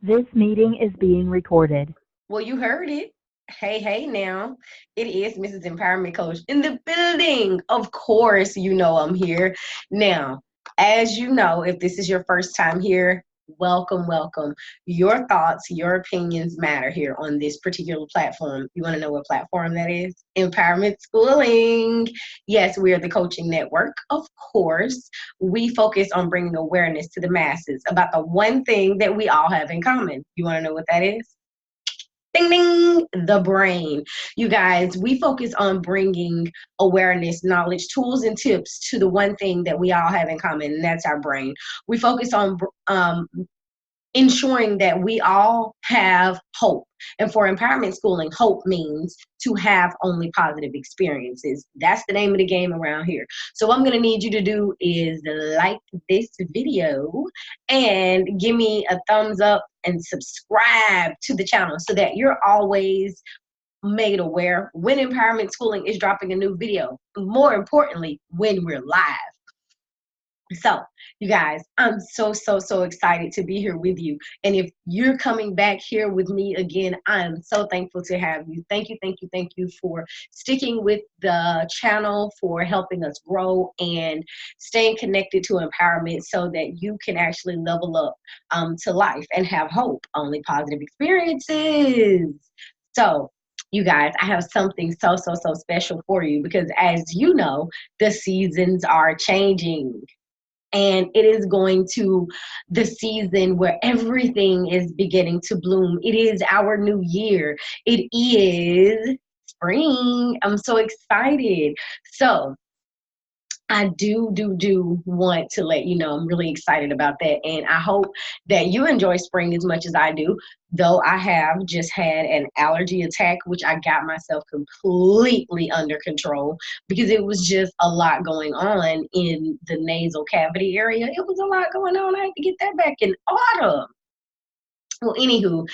This meeting is being recorded. Well, you heard it. Hey, hey, now. It is Mrs. Empowerment Coach in the building. Of course, you know I'm here. Now, as you know, if this is your first time here, welcome, welcome. Your thoughts, your opinions matter here on this particular platform. You want to know what platform that is? Empowerment Schooling. Yes, we are the coaching network, of course. We focus on bringing awareness to the masses about the one thing that we all have in common. You want to know what that is? Ding ding, the brain. You guys, we focus on bringing awareness, knowledge, tools, and tips to the one thing that we all have in common, and that's our brain. We focus on ensuring that we all have hope. And for empowerment schooling, hope means to have only positive experiences. That's the name of the game around here. So what I'm going to need you to do is like this video and give me a thumbs up and subscribe to the channel so that you're always made aware when empowerment schooling is dropping a new video. More importantly, when we're live. So, you guys, I'm so excited to be here with you. And if you're coming back here with me again, I am so thankful to have you. Thank you for sticking with the channel, for helping us grow and staying connected to empowerment so that you can actually level up to life and have hope, only positive experiences. So, you guys, I have something so special for you because as you know, the seasons are changing and it is going to the season where everything is beginning to bloom. It is our new year. It is spring. I'm so excited. So I do want to let you know I'm really excited about that. And I hope that you enjoy spring as much as I do. Though I have just had an allergy attack, which I got myself completely under control because it was just a lot going on in the nasal cavity area. It was a lot going on. I had to get that back in order. Well, anywho,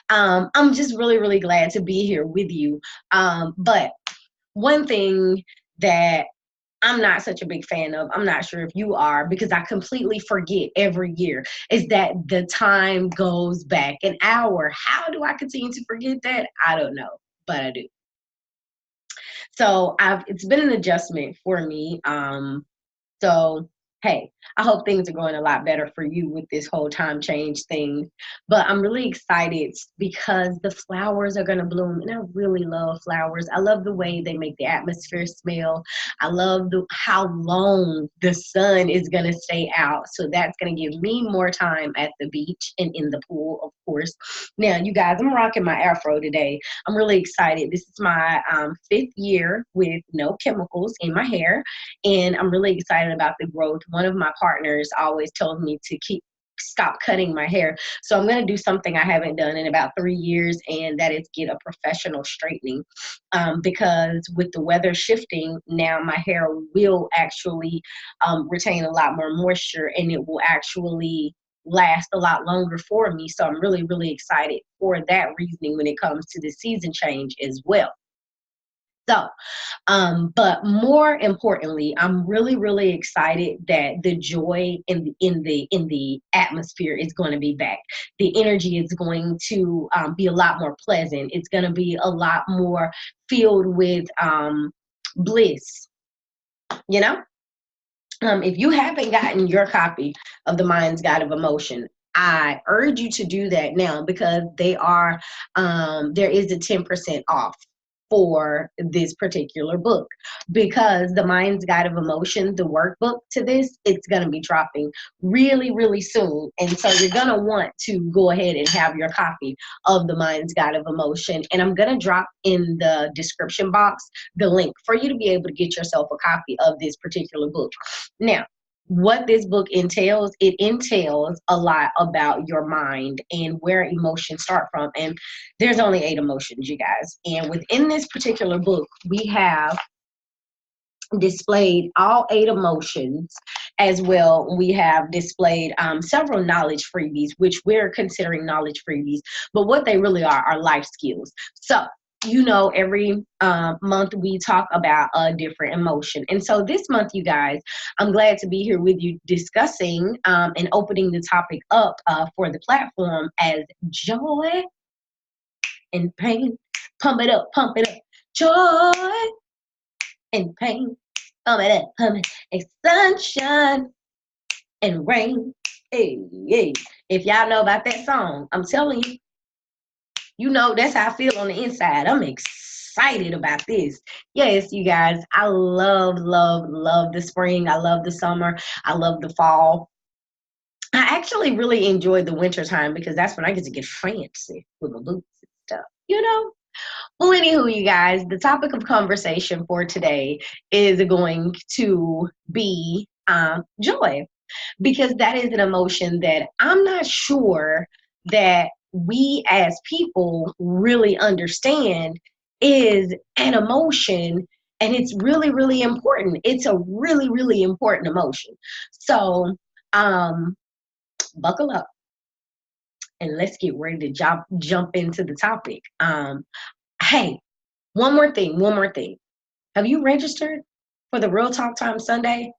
I'm just really glad to be here with you. But one thing that I'm not such a big fan of, I'm not sure if you are, because I completely forget every year, is that the time goes back an hour. How do I continue to forget that? I don't know, but I do. So it's been an adjustment for me. So hey, I hope things are going a lot better for you with this whole time change thing. But I'm really excited because the flowers are going to bloom. And I really love flowers. I love the way they make the atmosphere smell. I love how long the sun is going to stay out. So that's going to give me more time at the beach and in the pool, of course. Now, you guys, I'm rocking my afro today. I'm really excited. This is my 5th year with no chemicals in my hair. And I'm really excited about the growth. One of my partners always told me to stop cutting my hair. So I'm going to do something I haven't done in about 3 years, and that is get a professional straightening. Because with the weather shifting, now my hair will actually retain a lot more moisture, and it will actually last a lot longer for me. So I'm really excited for that reasoning when it comes to the season change as well. So, but more importantly, I'm really excited that the joy in the atmosphere is going to be back. The energy is going to be a lot more pleasant. It's going to be a lot more filled with bliss. You know, if you haven't gotten your copy of the Mind's Guide of Emotion, I urge you to do that now because there is a 10% off for this particular book because the Mind's Guide of Emotion, the workbook to this, it's going to be dropping really soon. And so you're going to want to go ahead and have your copy of the Mind's Guide of Emotion. And I'm going to drop in the description box the link for you to be able to get yourself a copy of this particular book. Now, what this book entails, it entails a lot about your mind and where emotions start from. And there's only 8 emotions, you guys. And within this particular book, we have displayed all 8 emotions as well. We have displayed several knowledge freebies, which we're considering knowledge freebies, but what they really are life skills. So every month we talk about a different emotion. And so this month, you guys, I'm glad to be here with you discussing and opening the topic up for the platform as joy and pain. Pump it up, pump it up. Joy and pain. Pump it up, pump it. It's sunshine and rain. Hey, hey. If y'all know about that song, I'm telling you, that's how I feel on the inside. I'm excited about this. Yes, you guys, I love, love, love the spring. I love the summer. I love the fall. I actually really enjoy the winter time because that's when I get to get fancy with my boots and stuff. Well, anywho, you guys, the topic of conversation for today is going to be joy, because that is an emotion that I'm not sure that we as people really understand is an emotion, and it's really, really important. It's a really, really important emotion. So buckle up and let's get ready to jump into the topic. Hey, one more thing. Have you registered for the Real Talk Time Sunday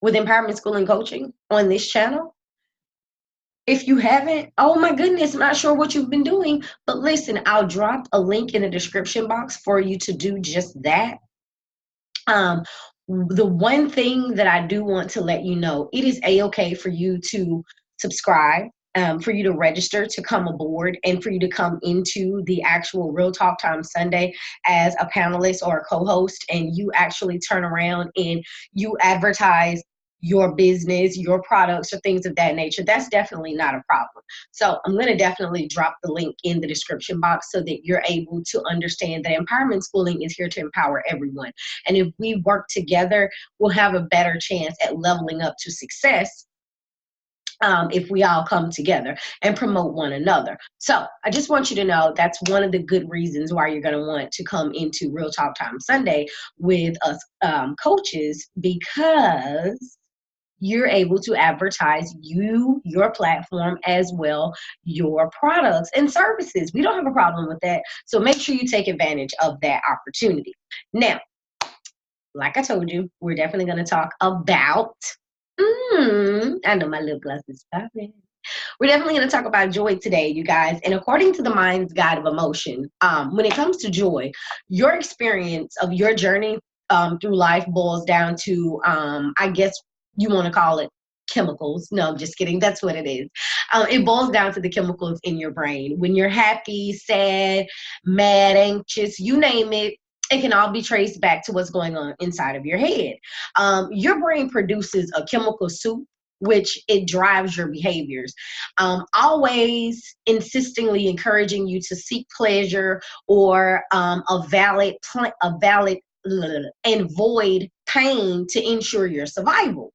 with Empowerment School and Coaching on this channel? If you haven't, oh my goodness, I'm not sure what you've been doing, but listen, I'll drop a link in the description box for you to do just that. The one thing that I do want to let you know, it is a-okay for you to subscribe, for you to register to come aboard, and for you to come into the actual Real Talk Time Sunday as a panelist or a co-host, and you actually turn around and you advertise your business, your products, or things of that nature. That's definitely not a problem. So I'm going to definitely drop the link in the description box so that you're able to understand that Empowerment Schooling is here to empower everyone. And if we work together, we'll have a better chance at leveling up to success if we all come together and promote one another. So I just want you to know that's one of the good reasons why you're going to want to come into Real Talk Time Sunday with us coaches, because you're able to advertise your platform, as well your products and services. We don't have a problem with that. So make sure you take advantage of that opportunity. Now, like I told you, we're definitely going to talk about, I know my lip gloss is popping. We're definitely going to talk about joy today, you guys. And according to the Mind's Guide of Emotion, when it comes to joy, your experience of your journey through life boils down to, I guess you want to call it chemicals. No, I'm just kidding. That's what it is. It boils down to the chemicals in your brain. When you're happy, sad, mad, anxious, you name it, it can all be traced back to what's going on inside of your head. Your brain produces a chemical soup, which it drives your behaviors, always insistingly encouraging you to seek pleasure or a valid and void pain to ensure your survival.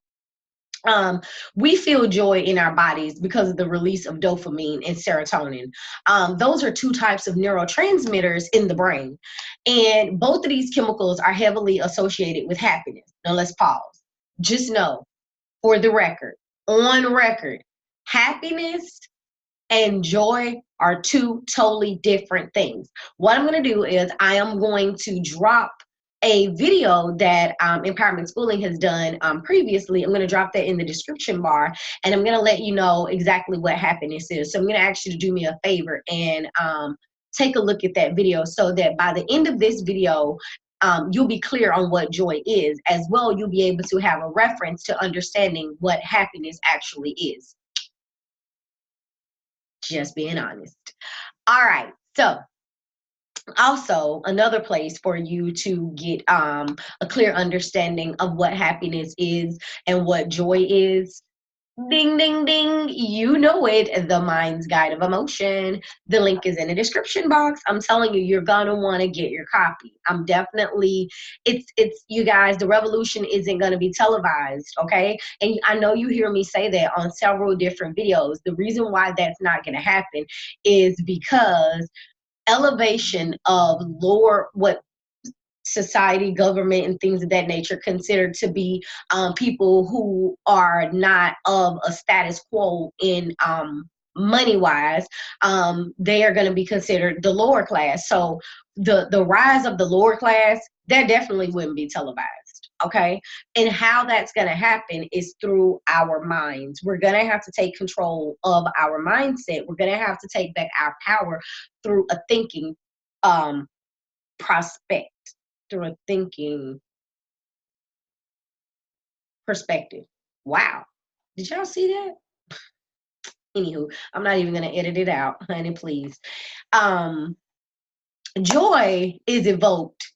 We feel joy in our bodies because of the release of dopamine and serotonin. Those are two types of neurotransmitters in the brain. And both of these chemicals are heavily associated with happiness. Now let's pause. Just know, for the record, on record, happiness and joy are two totally different things. What I'm going to do is I am going to drop a video that Empowerment Schooling has done previously. I'm going to drop that in the description bar, and I'm going to let you know exactly what happiness is. So I'm going to ask you to do me a favor and take a look at that video, so that by the end of this video, you'll be clear on what joy is. As well, you'll be able to have a reference to understanding what happiness actually is. Just being honest. All right, so also another place for you to get a clear understanding of what happiness is and what joy is. Ding, ding, ding. You know it. The Mind's Guide of Emotion. The link is in the description box. I'm telling you, you're going to want to get your copy. I'm definitely, it's you guys, the revolution isn't going to be televised, okay? And I know you hear me say that on several different videos. The reason why that's not going to happen is because elevation of lower, what society, government, and things of that nature considered to be people who are not of a status quo in money-wise, they are going to be considered the lower class. So the rise of the lower class, that definitely wouldn't be televised, okay? And how that's going to happen is through our minds. We're going to have to take control of our mindset. We're going to have to take back our power through a thinking prospect, through a thinking perspective. Wow. Did y'all see that? Anywho, I'm not even going to edit it out, honey, please. Joy is evoked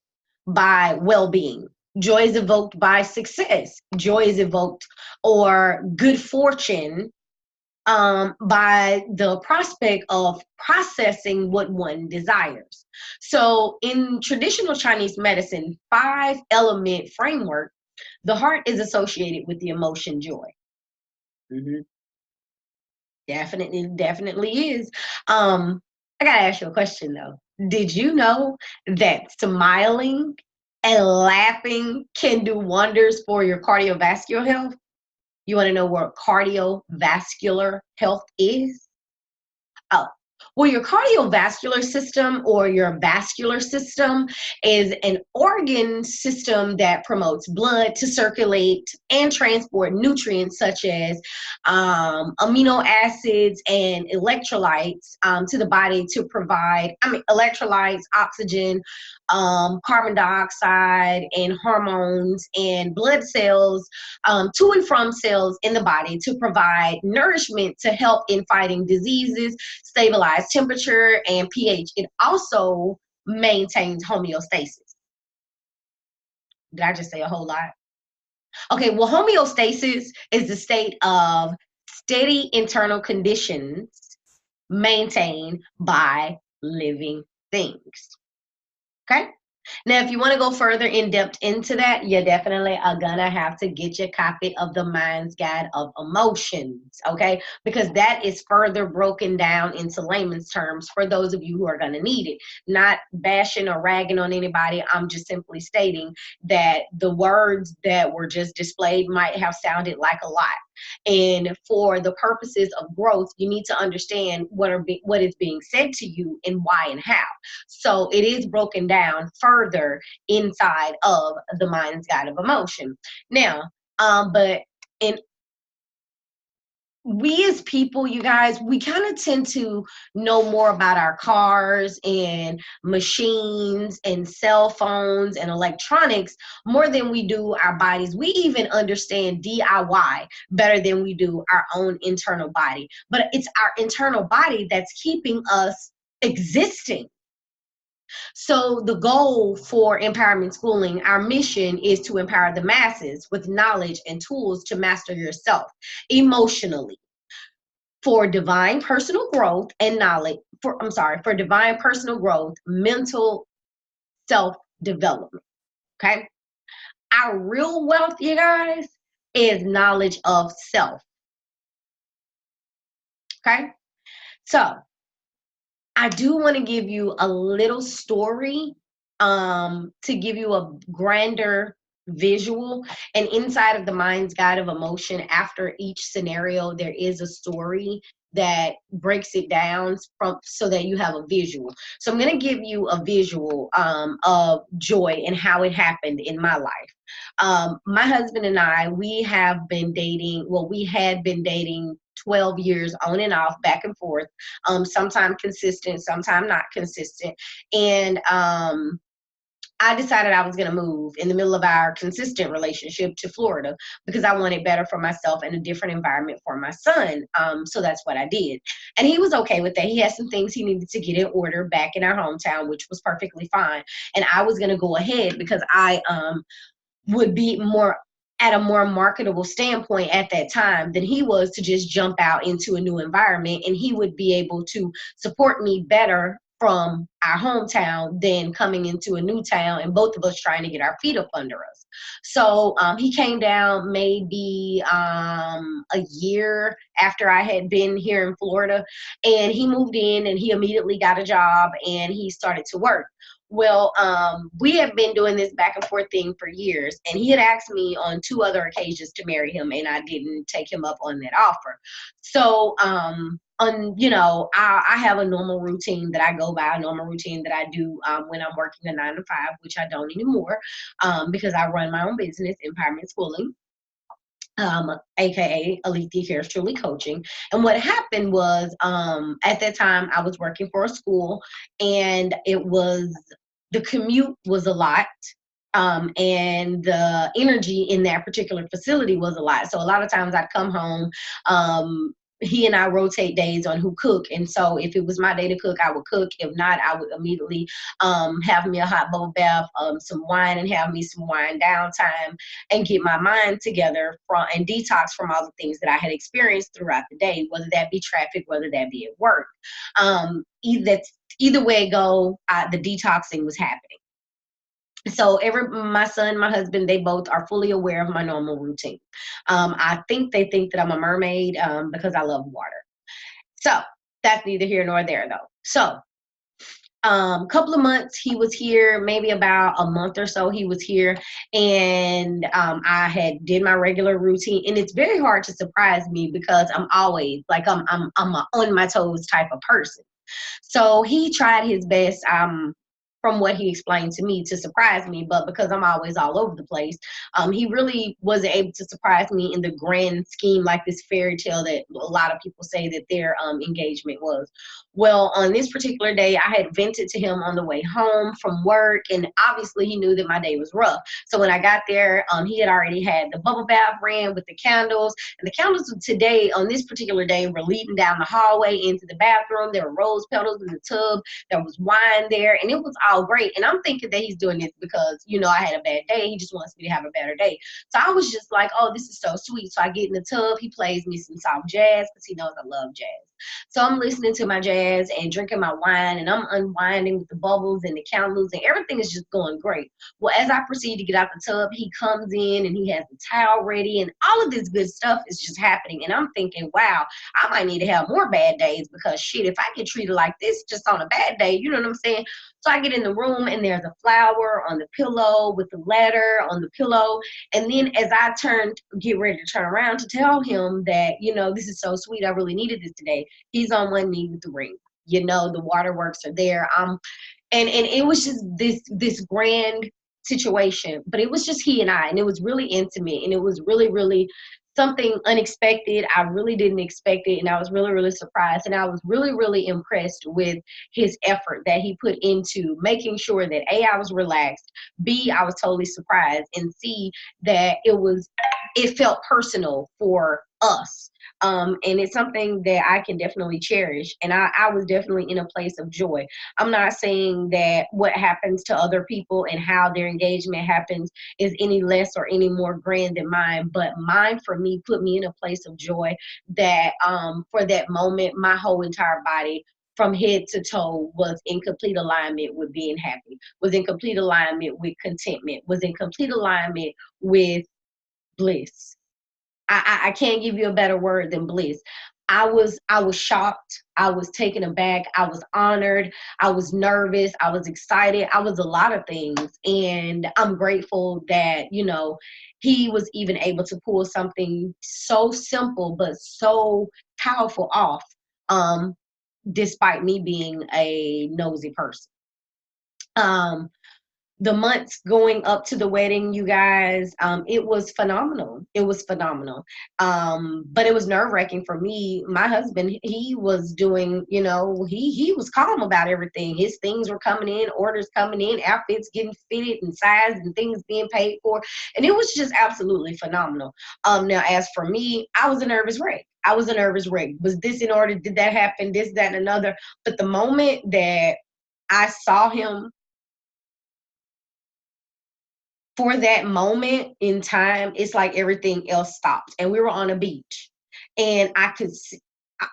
by well-being. Joy is evoked by success. Joy is evoked, or good fortune, by the prospect of processing what one desires. So in traditional Chinese medicine, 5-element framework, the heart is associated with the emotion joy. Mm-hmm. Definitely is. I gotta ask you a question though. Did you know that smiling and laughing can do wonders for your cardiovascular health? You want to know what cardiovascular health is? Oh, well, your cardiovascular system, or your vascular system, is an organ system that promotes blood to circulate and transport nutrients such as amino acids and electrolytes to the body to provide, electrolytes, oxygen, carbon dioxide, and hormones and blood cells to and from cells in the body to provide nourishment to help in fighting diseases, stabilize temperature and pH. It also maintains homeostasis. Did I just say a whole lot? Okay, well, homeostasis is the state of steady internal conditions maintained by living things. Okay? Now, if you want to go further in depth into that, you definitely are gonna have to get your copy of the Mind's Guide of Emotions, okay? Because that is further broken down into layman's terms for those of you who are gonna need it. Not bashing or ragging on anybody. I'm just simply stating that the words that were just displayed might have sounded like a lot. And for the purposes of growth, you need to understand what is being said to you and why and how. So it is broken down further inside of the Mind's Guide of Emotion. Now, but in we as people, you guys, we kind of tend to know more about our cars and machines and cell phones and electronics more than we do our bodies. We even understand DIY better than we do our own internal body. But it's our internal body that's keeping us existing. So the goal for empowerment schooling, our mission is to empower the masses with knowledge and tools to master yourself emotionally for divine personal growth and knowledge, for divine personal growth, mental self-development, okay? Our real wealth, you guys, is knowledge of self, okay? So I do want to give you a little story to give you a grander visual. And inside of the Mind's Guide of Emotion, after each scenario, there is a story that breaks it down so that you have a visual. So I'm going to give you a visual of joy and how it happened in my life. My husband and I, we had been dating 12 years on and off, back and forth, sometime consistent, sometime not consistent. And I decided I was going to move in the middle of our consistent relationship to Florida because I wanted better for myself and a different environment for my son. So that's what I did. And he was okay with that. He had some things he needed to get in order back in our hometown, which was perfectly fine. And I was going to go ahead because I would be at a more marketable standpoint at that time than he was to just jump out into a new environment, and he would be able to support me better from our hometown than coming into a new town and both of us trying to get our feet up under us. So he came down maybe a year after I had been here in Florida, and he moved in and he immediately got a job and he started to work. Well, we have been doing this back and forth thing for years, and he had asked me on 2 other occasions to marry him, and I didn't take him up on that offer. So you know, I have a normal routine that I go by, a normal routine that I do when I'm working a 9 to 5, which I don't anymore, because I run my own business, Empowerment Schooling, aka Elite Yours Truly Coaching. And what happened was, at that time, I was working for a school, and the commute was a lot. And the energy in that particular facility was a lot. So a lot of times I'd come home. He and I rotate days on who cook. And so if it was my day to cook, I would cook. If not, I would immediately have me a hot bubble bath, some wine, and have me some wine downtime and get my mind together and detox from all the things that I had experienced throughout the day, whether that be traffic, whether that be at work. Either way it go, the detoxing was happening. So my son, my husband, they both are fully aware of my normal routine. I think they think that I'm a mermaid because I love water. So that's neither here nor there, though. So couple of months he was here, maybe about a month or so he was here, and I had did my regular routine. And it's very hard to surprise me because I'm always like I'm a on my toes type of person. So he tried his best, from what he explained to me, to surprise me, but because I'm always all over the place, he really wasn't able to surprise me in the grand scheme, like this fairy tale that a lot of people say that their engagement was. Well, on this particular day, I had vented to him on the way home from work, and obviously he knew that my day was rough. So when I got there, he had already had the bubble bath ran with the candles, and the candles today, on this particular day, were leading down the hallway into the bathroom. There were rose petals in the tub. There was wine there, and it was all great. And I'm thinking that he's doing this because, you know, I had a bad day. He just wants me to have a better day. So I was just like, oh, this is so sweet. So I get in the tub. He plays me some soft jazz because he knows I love jazz. So I'm listening to my jazz and drinking my wine, and I'm unwinding with the bubbles and the candles, and everything is just going great. Well, as I proceed to get out the tub, he comes in and he has the towel ready, and all of this good stuff is just happening. And I'm thinking, wow, I might need to have more bad days, because shit, if I get treated like this just on a bad day, you know what I'm saying? So I get in the room, and there's a flower on the pillow with the letter on the pillow. And then as I get ready to turn around to tell him that, you know, this is so sweet, I really needed this today, he's on one knee with the ring. You know, the waterworks are there. And it was just this grand situation, but it was just he and I, and it was really intimate, and it was really, really something unexpected. I really didn't expect it, and I was really, really surprised, and I was really, really impressed with his effort that he put into making sure that A, I was relaxed, B, I was totally surprised, and C, that it felt personal for us. And it's something that I can definitely cherish. And I was definitely in a place of joy. I'm not saying that what happens to other people and how their engagement happens is any less or any more grand than mine, but mine, for me, put me in a place of joy that for that moment, my whole entire body from head to toe was in complete alignment with being happy, was in complete alignment with contentment, was in complete alignment with bliss. I can't give you a better word than bliss. I was shocked. I was taken aback. I was honored. I was nervous. I was excited. I was a lot of things. And I'm grateful that, you know, he was even able to pull something so simple but so powerful off, despite me being a nosy person. The months going up to the wedding, you guys, it was phenomenal. It was phenomenal. But it was nerve-wracking for me. My husband, he was doing, you know, he was calm about everything. His things were coming in, orders coming in, outfits getting fitted and sized, and things being paid for. And it was just absolutely phenomenal. Now, as for me, I was a nervous wreck. I was a nervous wreck. Was this in order? Did that happen? This, that, and another. But the moment that I saw him, for that moment in time, it's like everything else stopped, and we were on a beach, and I could see,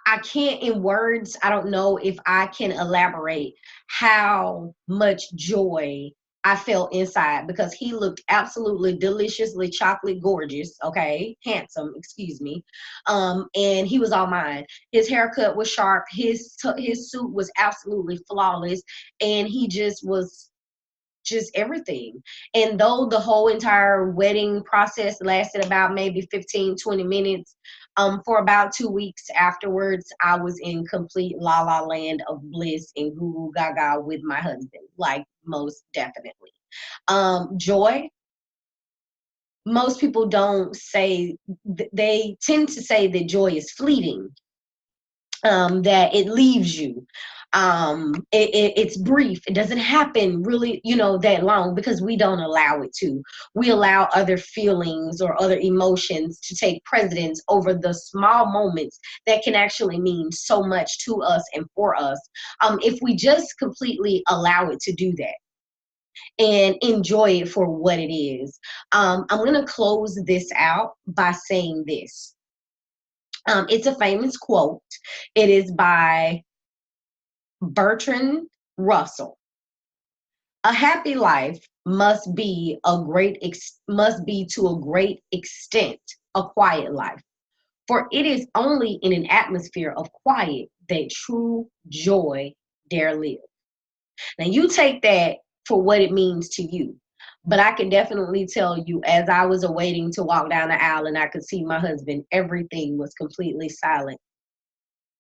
I can't in words, I don't know if I can elaborate how much joy I felt inside, because he looked absolutely deliciously chocolate gorgeous, okay, handsome, excuse me, and he was all mine. His haircut was sharp, his suit was absolutely flawless, and he just was just everything. And though the whole entire wedding process lasted about maybe 15, 20 minutes, For about 2 weeks afterwards, I was in complete la la land of bliss and goo goo gaga with my husband, like most definitely. Joy, most people don't say, they tend to say that joy is fleeting, that it leaves you. It's brief. It doesn't happen really, that long, because we don't allow it to. We allow other feelings or other emotions to take precedence over the small moments that can actually mean so much to us and for us, if we just completely allow it to do that and enjoy it for what it is. I'm going to close this out by saying this. It's a famous quote. It is by Bertrand Russell. A happy life must be to a great extent a quiet life, for it is only in an atmosphere of quiet that true joy dare live. Now you take that for what it means to you. But I can definitely tell you, as I was awaiting to walk down the aisle and I could see my husband, everything was completely silent.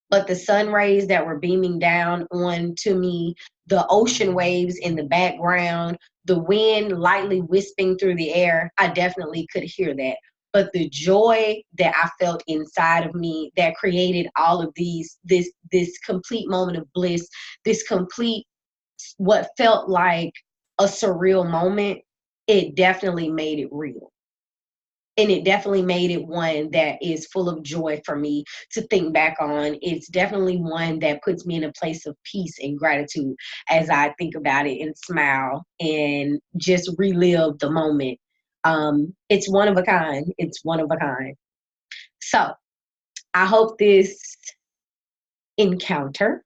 But the sun rays that were beaming down onto me, the ocean waves in the background, the wind lightly wisping through the air, I definitely could hear that. But the joy that I felt inside of me that created all of this complete moment of bliss, this complete, what felt like a surreal moment, it definitely made it real. And it definitely made it one that is full of joy for me to think back on. It's definitely one that puts me in a place of peace and gratitude as I think about it and smile and just relive the moment. It's one of a kind. It's one of a kind. So I hope this encounter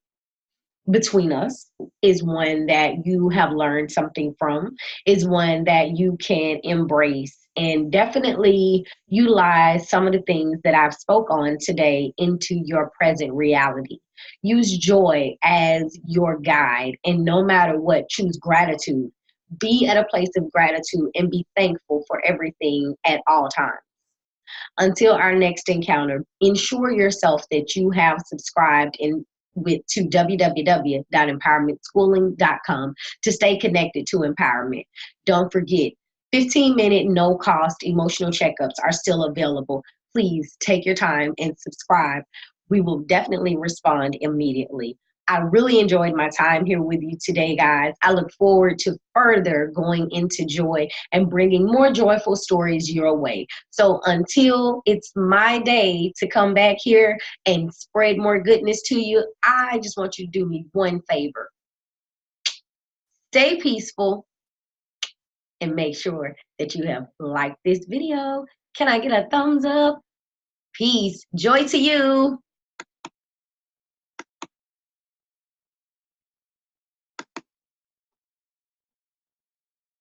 between us is one that you have learned something from, is one that you can embrace and definitely utilize some of the things that I've spoke on today into your present reality. Use joy as your guide, and no matter what, choose gratitude. Be at a place of gratitude and be thankful for everything at all times. Until our next encounter, ensure yourself that you have subscribed to www.empowermentschooling.com to stay connected to empowerment. Don't forget, 15-minute no cost emotional checkups are still available. Please take your time and subscribe. We will definitely respond immediately. I really enjoyed my time here with you today, guys. I look forward to further going into joy and bringing more joyful stories your way. So until it's my day to come back here and spread more goodness to you, I just want you to do me one favor. Stay peaceful and make sure that you have liked this video. Can I get a thumbs up? Peace. Joy to you.